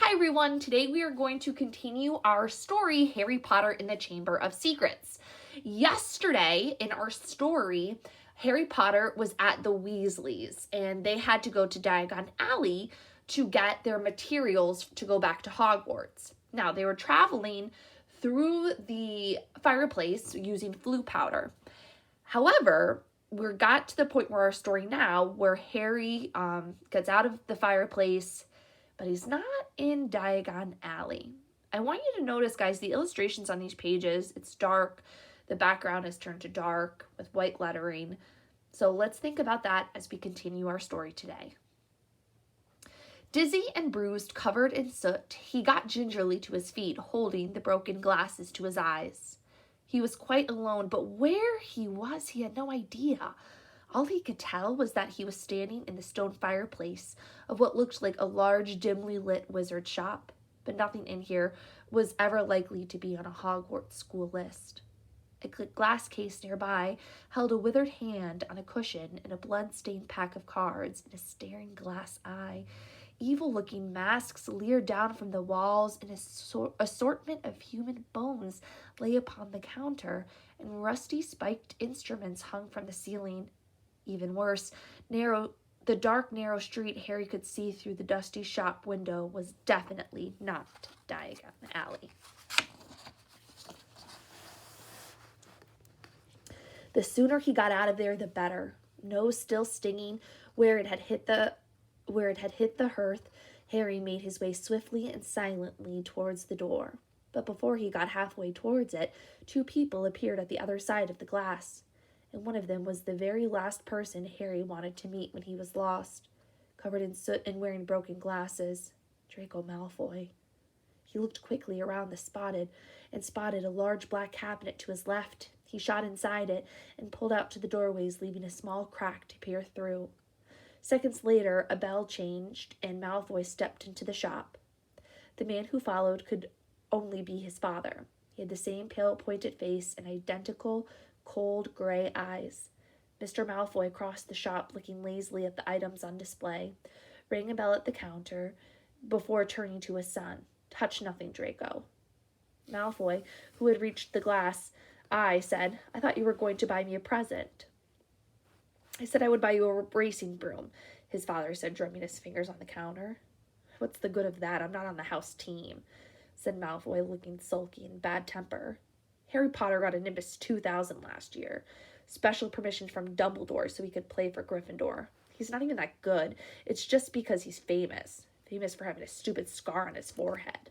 Hi everyone, today we are going to continue our story, Harry Potter and the Chamber of Secrets. Yesterday in our story, Harry Potter was at the Weasleys and they had to go to Diagon Alley to get their materials to go back to Hogwarts. Now, they were traveling through the fireplace using Floo powder. However, we got to the point where our story now where Harry gets out of the fireplace, but he's not in Diagon Alley. I want you to notice, guys, the illustrations on these pages. It's dark. The background is turned to dark with white lettering. So let's think about that as we continue our story today. Dizzy and bruised, covered in soot, he got gingerly to his feet, holding the broken glasses to his eyes. He was quite alone, but where he was, he had no idea. All he could tell was that he was standing in the stone fireplace of what looked like a large, dimly lit wizard shop, but nothing in here was ever likely to be on a Hogwarts school list. A glass case nearby held a withered hand on a cushion and a blood-stained pack of cards and a staring glass eye. Evil-looking masks leered down from the walls, and an assortment of human bones lay upon the counter, and rusty spiked instruments hung from the ceiling. Even worse, the dark, narrow street Harry could see through the dusty shop window was definitely not Diagon Alley. The sooner he got out of there, the better. Nose still stinging where it had hit the hearth, Harry made his way swiftly and silently towards the door. But before he got halfway towards it, two people appeared at the other side of the glass, and one of them was the very last person Harry wanted to meet when he was lost. Covered in soot and wearing broken glasses, Draco Malfoy. He looked quickly around spotted a large black cabinet to his left. He shot inside it and pulled out to the doorways, leaving a small crack to peer through. Seconds later, a bell changed, and Malfoy stepped into the shop. The man who followed could only be his father. He had the same pale, pointed face and identical, cold, gray eyes. Mr. Malfoy crossed the shop, looking lazily at the items on display, rang a bell at the counter before turning to his son. "Touch nothing, Draco." Malfoy, who had reached the glass eye, said, "I thought you were going to buy me a present." "I said I would buy you a racing broom," his father said, drumming his fingers on the counter. "What's the good of that? I'm not on the house team," said Malfoy, looking sulky and bad temper. "Harry Potter got a Nimbus 2000 last year. Special permission from Dumbledore so he could play for Gryffindor. He's not even that good. It's just because he's famous. Famous for having a stupid scar on his forehead."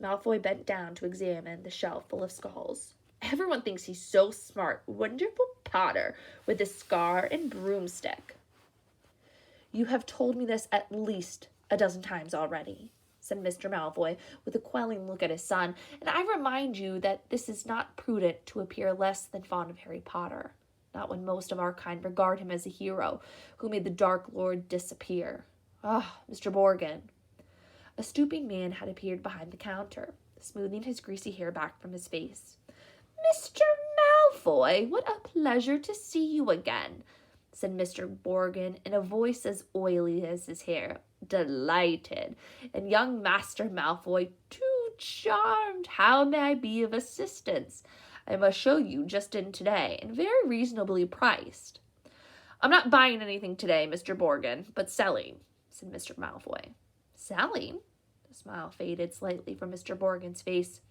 Malfoy bent down to examine the shelf full of skulls. "Everyone thinks he's so smart. Wonderful Potter with a scar and broomstick." "You have told me this at least a dozen times already," said Mr. Malfoy with a quelling look at his son, "and I remind you that this is not prudent to appear less than fond of Harry Potter, not when most of our kind regard him as a hero who made the Dark Lord disappear. Ah, Mr. Borgin." A stooping man had appeared behind the counter, smoothing his greasy hair back from his face. "Mr. Malfoy, what a pleasure to see you again," said Mr. Borgin in a voice as oily as his hair. "Delighted. And young Master Malfoy, too charmed. How may I be of assistance? I must show you just in today, and very reasonably priced." "I'm not buying anything today, Mr. Borgin, but selling," said Mr. Malfoy. "Selling?" The smile faded slightly from Mr. Borgin's face.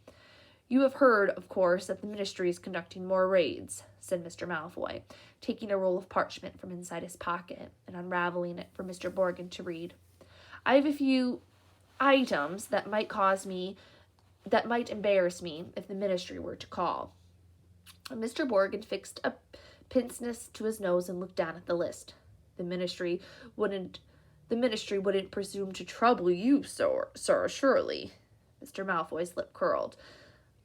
"You have heard, of course, that the Ministry is conducting more raids," said Mr. Malfoy, taking a roll of parchment from inside his pocket and unraveling it for Mr. Borgin to read. "I have a few items that might embarrass me if the Ministry were to call." Mr. Borgin fixed a pince nez to his nose and looked down at the list. The Ministry wouldn't presume to trouble you, sir, surely." Mr. Malfoy's lip curled.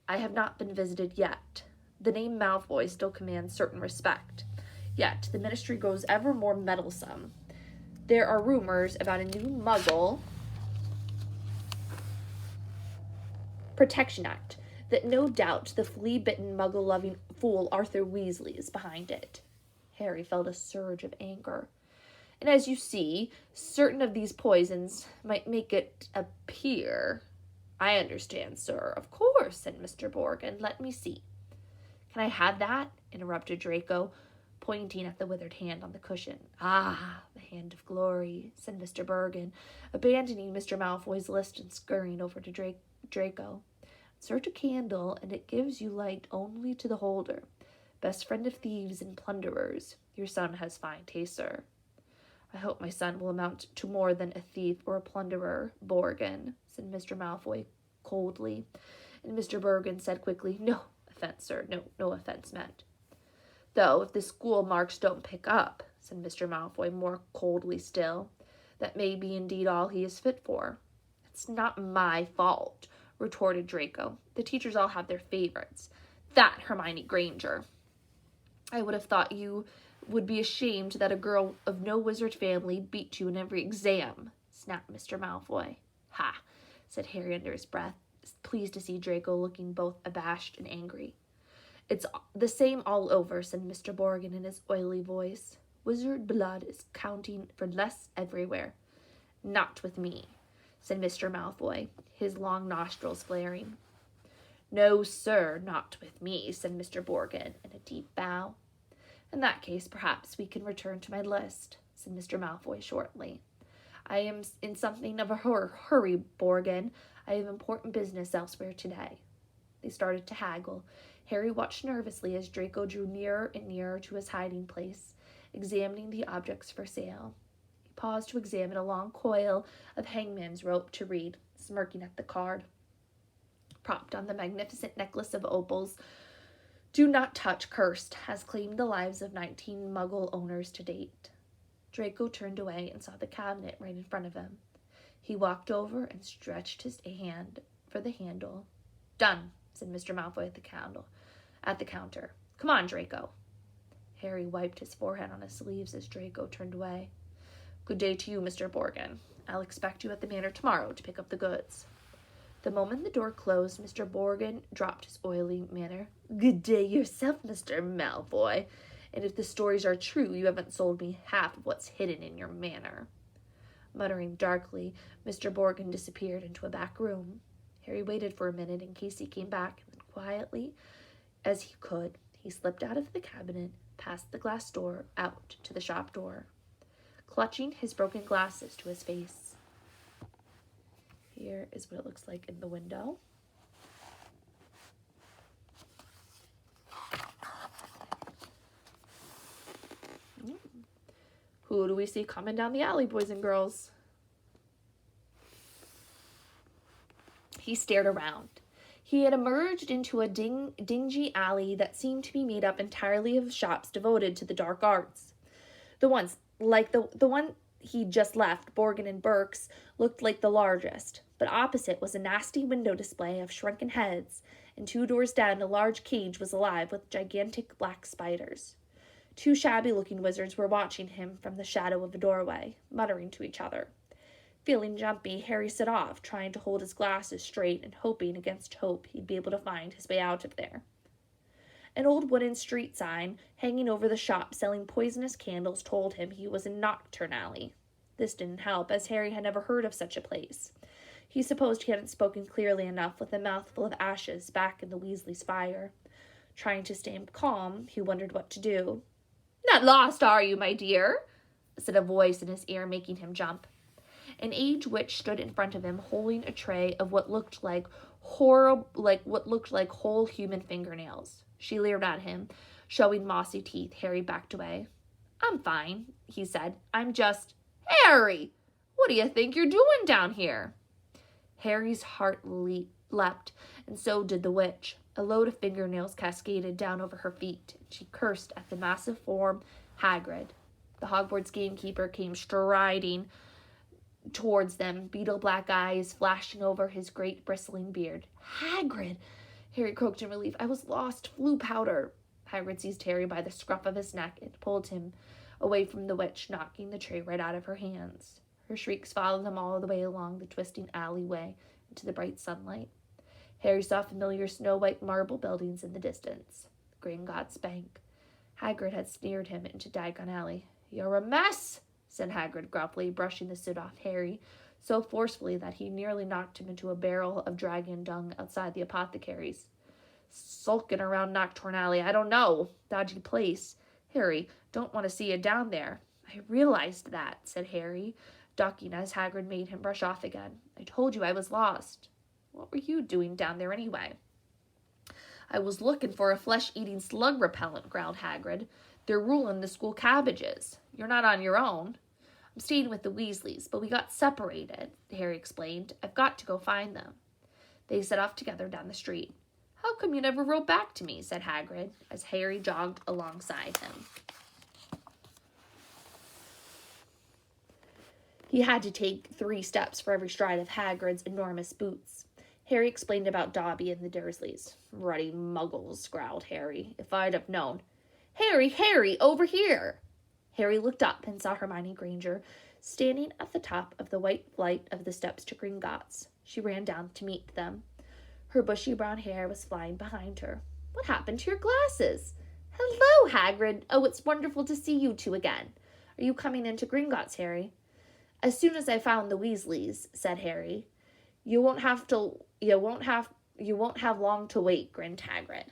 "I have not been visited yet. The name Malfoy still commands certain respect. Yet the Ministry grows ever more meddlesome. There are rumors about a new Muggle Protection Act that no doubt the flea-bitten, Muggle-loving fool Arthur Weasley is behind it." Harry felt a surge of anger. And as you see, certain of these poisons might make it appear. I understand, sir. Of course, said Mr. Borgin. Let me see. Can I have that? Interrupted Draco, pointing at the withered hand on the cushion. Ah, the hand of glory, said Mr. Borgin, abandoning Mr. Malfoy's list and scurrying over to Draco. Insert a candle, and it gives you light only to the holder. Best friend of thieves and plunderers. Your son has fine taste, sir. I hope my son will amount to more than a thief or a plunderer, Borgin, said Mr. Malfoy coldly. And Mr. Borgin said quickly, No offense, sir. No offense meant. Though, if the school marks don't pick up, said Mr. Malfoy more coldly still, that may be indeed all he is fit for. It's not my fault, retorted Draco. The teachers all have their favorites. That Hermione Granger. I would have thought you would be ashamed that a girl of no wizard family beat you in every exam, snapped Mr. Malfoy. Ha, said Harry under his breath, pleased to see Draco looking both abashed and angry. It's the same all over, said Mr. Borgin in his oily voice. Wizard blood is counting for less everywhere. Not with me, said Mr. Malfoy, his long nostrils flaring. No, sir, not with me, said Mr. Borgin in a deep bow. In that case, perhaps we can return to my list, said Mr. Malfoy shortly. I am in something of a hurry, Borgin. I have important business elsewhere today. They started to haggle. Harry watched nervously as Draco drew nearer and nearer to his hiding place, examining the objects for sale. He paused to examine a long coil of hangman's rope to read, smirking at the card. Propped on the magnificent necklace of opals, Do Not Touch, cursed, has claimed the lives of 19 Muggle owners to date. Draco turned away and saw the cabinet right in front of him. He walked over and stretched his hand for the handle. Done, said Mr. Malfoy at the counter. Come on, Draco. Harry wiped his forehead on his sleeves as Draco turned away. Good day to you, Mr. Borgin. I'll expect you at the manor tomorrow to pick up the goods. The moment the door closed, Mr. Borgin dropped his oily manner. Good day yourself, Mr. Malfoy. And if the stories are true, you haven't sold me half of what's hidden in your manor. Muttering darkly, Mr. Borgin disappeared into a back room. Harry waited for a minute in case he came back, and then quietly as he could, he slipped out of the cabinet, past the glass door, out to the shop door, clutching his broken glasses to his face. Here is what it looks like in the window. Who do we see coming down the alley, boys and girls? He stared around. He had emerged into a dingy alley that seemed to be made up entirely of shops devoted to the dark arts. The ones, like the one he'd just left, Borgin and Burke's, looked like the largest, but opposite was a nasty window display of shrunken heads, and 2 doors down a large cage was alive with gigantic black spiders. 2 shabby-looking wizards were watching him from the shadow of a doorway, muttering to each other. Feeling jumpy, Harry set off, trying to hold his glasses straight and hoping against hope he'd be able to find his way out of there. An old wooden street sign hanging over the shop selling poisonous candles told him he was in Nocturne Alley. This didn't help, as Harry had never heard of such a place. He supposed he hadn't spoken clearly enough with a mouthful of ashes back in the Weasley's fire. Trying to stay calm, he wondered what to do. Not lost, are you, my dear? Said a voice in his ear, making him jump. An aged witch stood in front of him, holding a tray of what looked like whole human fingernails. She leered at him, showing mossy teeth. Harry backed away. I'm fine, he said. I'm just... Harry! What do you think you're doing down here? Harry's heart leapt, and so did the witch. A load of fingernails cascaded down over her feet, and she cursed at the massive form Hagrid. The Hogwarts gamekeeper came striding towards them, beetle-black eyes flashing over his great bristling beard. Hagrid! Harry croaked in relief. I was lost. Flue powder. Hagrid seized Harry by the scruff of his neck and pulled him away from the witch, knocking the tray right out of her hands. Her shrieks followed them all the way along the twisting alleyway into the bright sunlight. Harry saw familiar snow-white marble buildings in the distance. Gringotts Bank. Hagrid had sneered him into Diagon Alley. You're a mess, said Hagrid gruffly, brushing the soot off Harry so forcefully that he nearly knocked him into a barrel of dragon dung outside the apothecary's. Sulking around Knockturn Alley, I don't know. Dodgy place. Harry, don't want to see you down there. I realized that, said Harry, ducking as Hagrid made him brush off again. I told you I was lost. What were you doing down there anyway? I was looking for a flesh-eating slug repellent, growled Hagrid. They're ruling the school cabbages. You're not on your own. I'm staying with the Weasleys, but we got separated, Harry explained. I've got to go find them. They set off together down the street. How come you never wrote back to me, said Hagrid, as Harry jogged alongside him. He had to take 3 steps for every stride of Hagrid's enormous boots. Harry explained about Dobby and the Dursleys. Ruddy muggles, growled Harry. If I'd have known. Harry, over here! Harry looked up and saw Hermione Granger standing at the top of the white flight of the steps to Gringotts. She ran down to meet them. Her bushy brown hair was flying behind her. What happened to your glasses? Hello, Hagrid. Oh, it's wonderful to see you two again. Are you coming into Gringotts, Harry? As soon as I found the Weasleys, said Harry. You won't have long to wait, grinned Hagrid.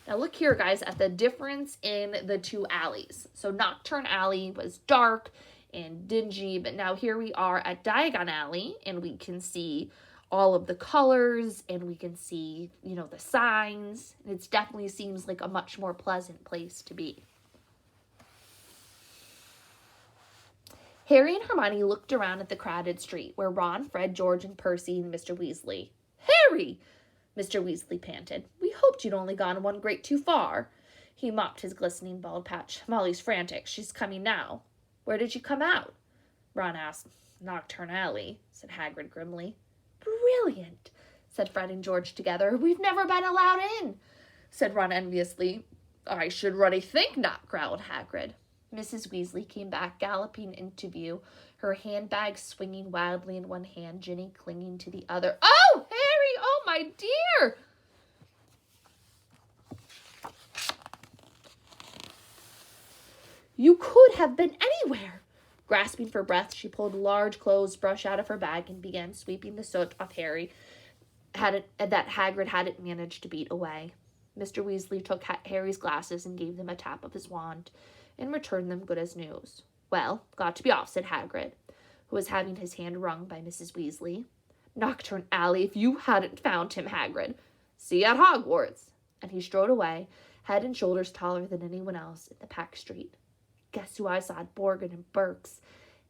Now look here, guys, at the difference in the 2 alleys. So Knockturn Alley was dark and dingy, but now here we are at Diagon Alley, and we can see all of the colors, and we can see, the signs. And it definitely seems like a much more pleasant place to be. Harry and Hermione looked around at the crowded street where Ron, Fred, George, and Percy and Mr. Weasley. Harry! Mr. Weasley panted. We hoped you'd only gone one grade too far. He mopped his glistening bald patch. Molly's frantic. She's coming now. Where did you come out? Ron asked. Knockturn Alley, said Hagrid grimly. Brilliant, said Fred and George together. We've never been allowed in, said Ron enviously. I should ruddy think not, growled Hagrid. Mrs. Weasley came back, galloping into view, her handbag swinging wildly in one hand, Ginny clinging to the other. Oh, Harry! Oh, my dear! You could have been anywhere. Grasping for breath, she pulled a large clothes brush out of her bag and began sweeping the soot off Harry that Hagrid hadn't managed to beat away. Mr. Weasley took Harry's glasses and gave them a tap of his wand and returned them good as news. Well, got to be off, said Hagrid, who was having his hand wrung by Mrs. Weasley. Knockturn Alley, if you hadn't found him, Hagrid. See you at Hogwarts. And he strode away, head and shoulders taller than anyone else in the packed street. Guess who I saw at Borgin and Burke's?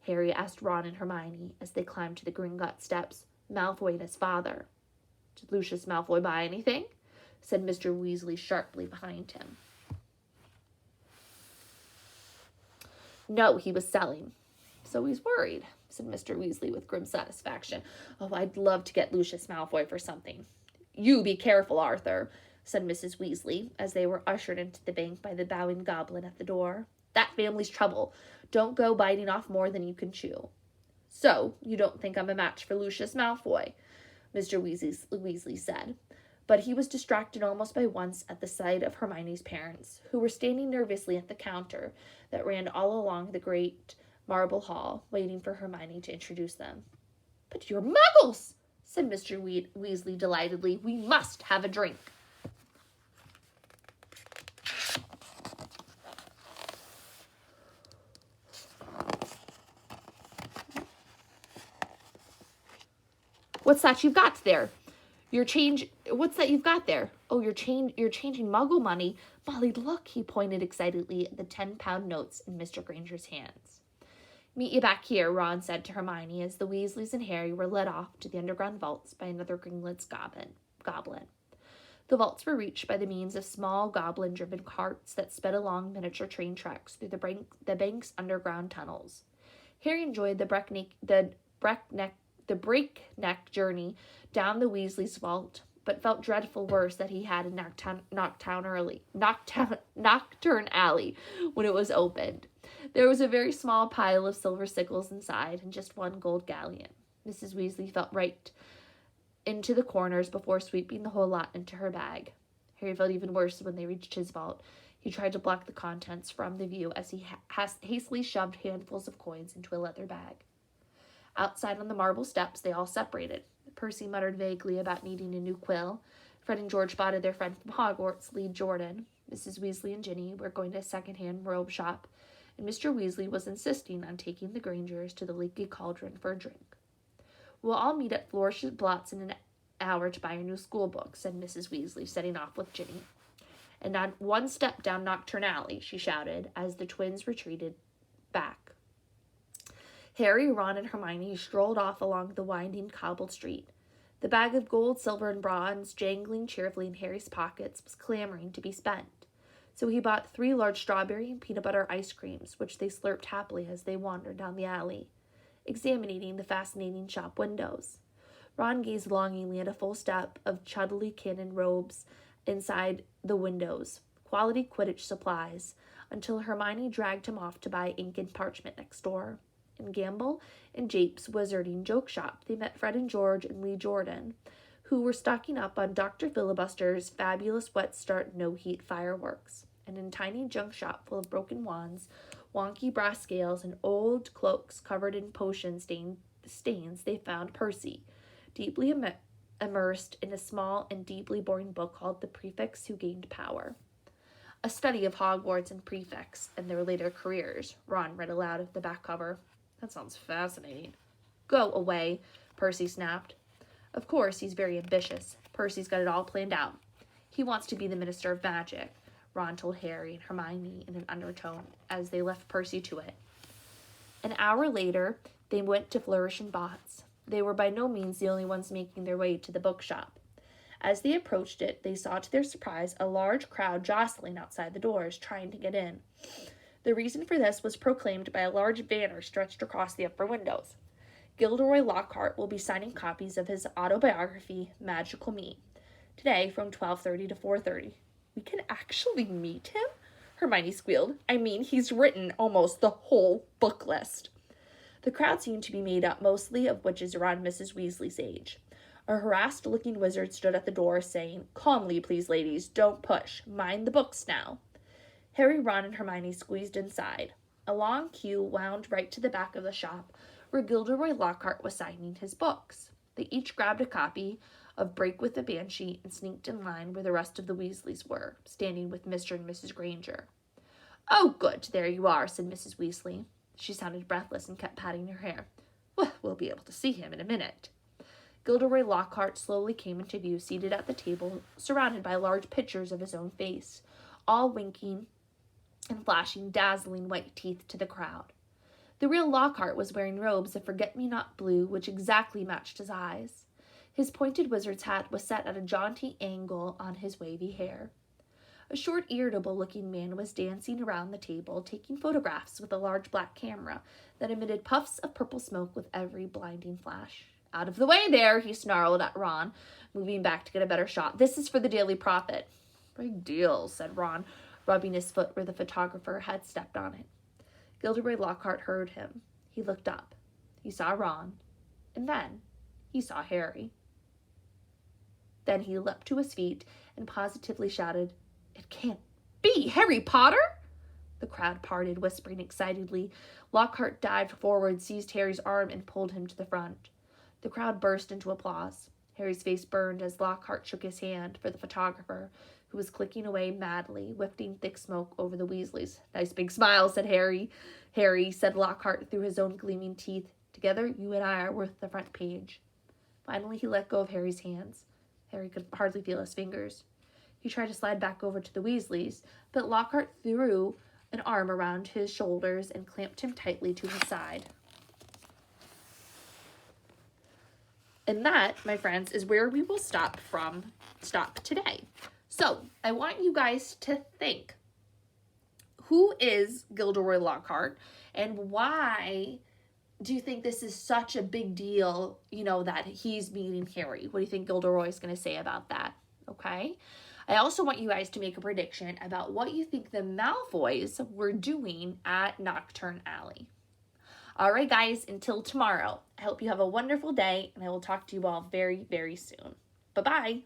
Harry asked Ron and Hermione as they climbed to the Gringotts steps. Malfoy and his father. Did Lucius Malfoy buy anything? Said Mr. Weasley sharply behind him. No, he was selling. So he's worried, said Mr. Weasley with grim satisfaction. Oh, I'd love to get Lucius Malfoy for something. You be careful, Arthur, said Mrs. Weasley, as they were ushered into the bank by the bowing goblin at the door. That family's trouble. Don't go biting off more than you can chew. So, you don't think I'm a match for Lucius Malfoy, Mr. Weasley said. But he was distracted almost by once at the sight of Hermione's parents, who were standing nervously at the counter that ran all along the great marble hall, waiting for Hermione to introduce them. But you're muggles, said Mr. Weasley delightedly. We must have a drink. What's that you've got there? What's that you've got there? Oh, you're changing muggle money. Molly, look, he pointed excitedly at the 10-pound notes in Mr. Granger's hands. Meet you back here, Ron said to Hermione as the Weasleys and Harry were led off to the underground vaults by another Gringotts goblin. The vaults were reached by the means of small goblin-driven carts that sped along miniature train tracks through the bank's underground tunnels. Harry enjoyed the breakneck journey down the Weasley's vault, but felt dreadful worse that he had in Knockturn Alley when it was opened. There was a very small pile of silver sickles inside and just one gold galleon. Mrs. Weasley felt right into the corners before sweeping the whole lot into her bag. Harry felt even worse when they reached his vault. He tried to block the contents from the view as he hastily shoved handfuls of coins into a leather bag. Outside on the marble steps, they all separated. Percy muttered vaguely about needing a new quill. Fred and George spotted their friend from Hogwarts, Lee Jordan. Mrs. Weasley and Ginny were going to a second-hand robe shop, and Mr. Weasley was insisting on taking the Grangers to the Leaky Cauldron for a drink. "We'll all meet at Flourish Blotts in an hour to buy your new school book," said Mrs. Weasley, setting off with Ginny. "And not one step down Knockturn Alley," she shouted, as the twins retreated back. Harry, Ron, and Hermione strolled off along the winding cobbled street. The bag of gold, silver, and bronze, jangling cheerfully in Harry's pockets, was clamoring to be spent. So he bought 3 large strawberry and peanut butter ice creams, which they slurped happily as they wandered down the alley, examining the fascinating shop windows. Ron gazed longingly at a full step of Chudley cannon robes inside the windows, quality Quidditch supplies, until Hermione dragged him off to buy ink and parchment next door. In Gamble and Jape's Wizarding Joke Shop, they met Fred and George and Lee Jordan, who were stocking up on Dr. Filibuster's fabulous wet start no-heat fireworks. And in Tiny Junk Shop full of broken wands, wonky brass scales, and old cloaks covered in potion stains, they found Percy, deeply immersed in a small and deeply boring book called The Prefects Who Gained Power. "A study of Hogwarts and prefects and their later careers," Ron read aloud at the back cover. "That sounds fascinating." "Go away," Percy snapped. "Of course, he's very ambitious. Percy's got it all planned out. He wants to be the Minister of Magic," Ron told Harry and Hermione in an undertone as they left Percy to it. An hour later, they went to Flourish and Blotts. They were by no means the only ones making their way to the bookshop. As they approached it, they saw to their surprise a large crowd jostling outside the doors, trying to get in. The reason for this was proclaimed by a large banner stretched across the upper windows. Gilderoy Lockhart will be signing copies of his autobiography, Magical Me, today from 12:30 to 4:30. "We can actually meet him?" Hermione squealed. "I mean, he's written almost the whole book list." The crowd seemed to be made up mostly of witches around Mrs. Weasley's age. A harassed-looking wizard stood at the door, saying, "Calmly, please, ladies. Don't push. Mind the books now." Harry, Ron, and Hermione squeezed inside. A long queue wound right to the back of the shop, where Gilderoy Lockhart was signing his books. They each grabbed a copy of Break with the Banshee and sneaked in line where the rest of the Weasleys were, standing with Mr. and Mrs. Granger. "Oh, good, there you are," said Mrs. Weasley. She sounded breathless and kept patting her hair. "Well, we'll be able to see him in a minute." Gilderoy Lockhart slowly came into view, seated at the table, surrounded by large pictures of his own face, all winking and flashing dazzling white teeth to the crowd. The real Lockhart was wearing robes of forget-me-not blue, which exactly matched his eyes. His pointed wizard's hat was set at a jaunty angle on his wavy hair. A short, irritable-looking man was dancing around the table, taking photographs with a large black camera that emitted puffs of purple smoke with every blinding flash. "Out of the way there," he snarled at Ron, moving back to get a better shot. "This is for the Daily Prophet." "Big deal," said Ron, rubbing his foot where the photographer had stepped on it. Gilderoy Lockhart heard him. He looked up. He saw Ron, and then he saw Harry. Then he leapt to his feet and positively shouted, "It can't be Harry Potter!" The crowd parted, whispering excitedly. Lockhart dived forward, seized Harry's arm, and pulled him to the front. The crowd burst into applause. Harry's face burned as Lockhart shook his hand for the photographer, who was clicking away madly, wafting thick smoke over the Weasleys. "Nice big smile," said Harry. "Harry," said Lockhart through his own gleaming teeth, "together you and I are worth the front page." Finally, he let go of Harry's hands. Harry could hardly feel his fingers. He tried to slide back over to the Weasleys, but Lockhart threw an arm around his shoulders and clamped him tightly to his side. And that, my friends, is where we will stop today. So, I want you guys to think, who is Gilderoy Lockhart, and why do you think this is such a big deal, that he's meeting Harry? What do you think Gilderoy's going to say about that? Okay? I also want you guys to make a prediction about what you think the Malfoys were doing at Knockturn Alley. All right, guys, until tomorrow, I hope you have a wonderful day, and I will talk to you all very, very soon. Bye-bye.